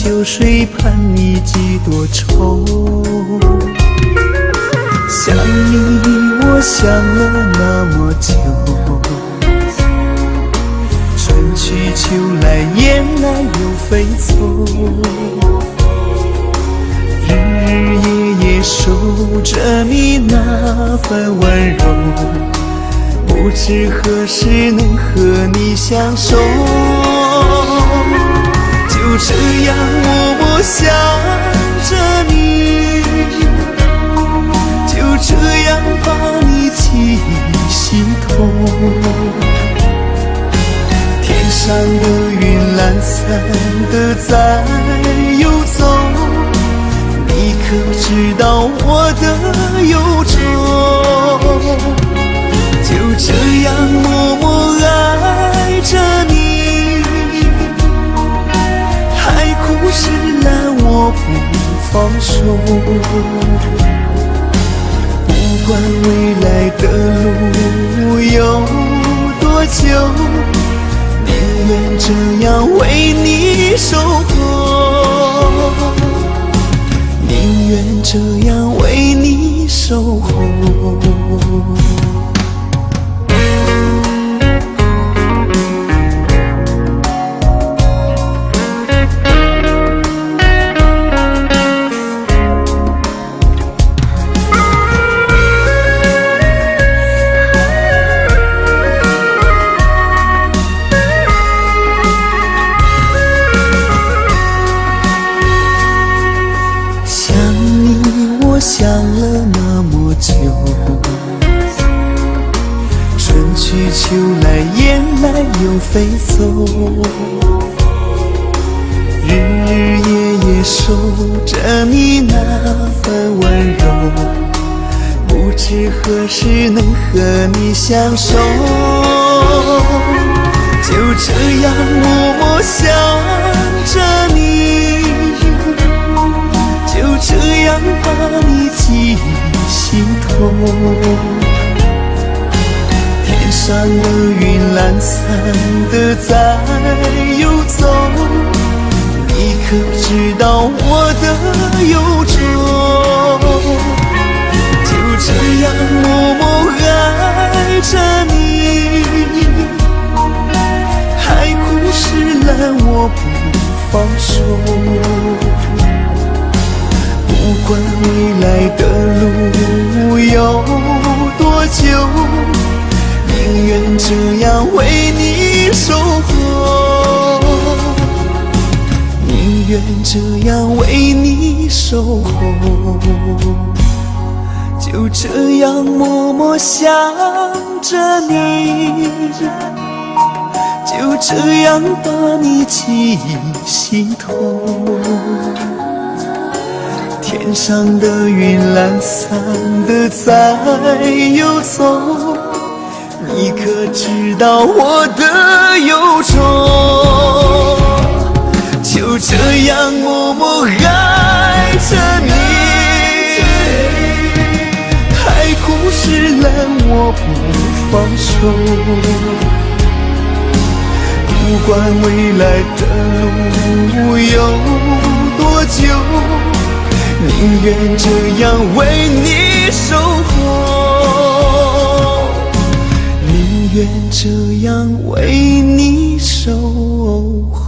秋水盼你几多愁。想你我想了那么久，春去秋来雁来又飞走，日日夜夜守着你那份温柔，不知何时能和你相守。就这样默默想着你，就这样把你记心头。天上的云懒散的在游走，你可知道我的忧愁？就这样默默爱着你，海枯石烂我不放手。不管未来的路有多久，宁愿这样为你守候，宁愿这样为你守候。我想了那么久，春去秋来雁来又飞走，日日夜夜守着你那份温柔，不知何时能和你相守。就这样默默想着你，就这样把你记心头。天上的云懒散的在游走，你可知道我的忧愁？就这样默默爱着你，海枯石烂我不放手。不管未来的路有多久，宁愿这样为你守候，宁愿这样为你守候。就这样默默想着你，就这样把你记心头。天上的云懒散的在游走，你可知道我的忧愁？就这样默默爱着你，海枯石烂我不放手。不管未来的路有多久，宁愿这样为你守候，宁愿这样为你守候。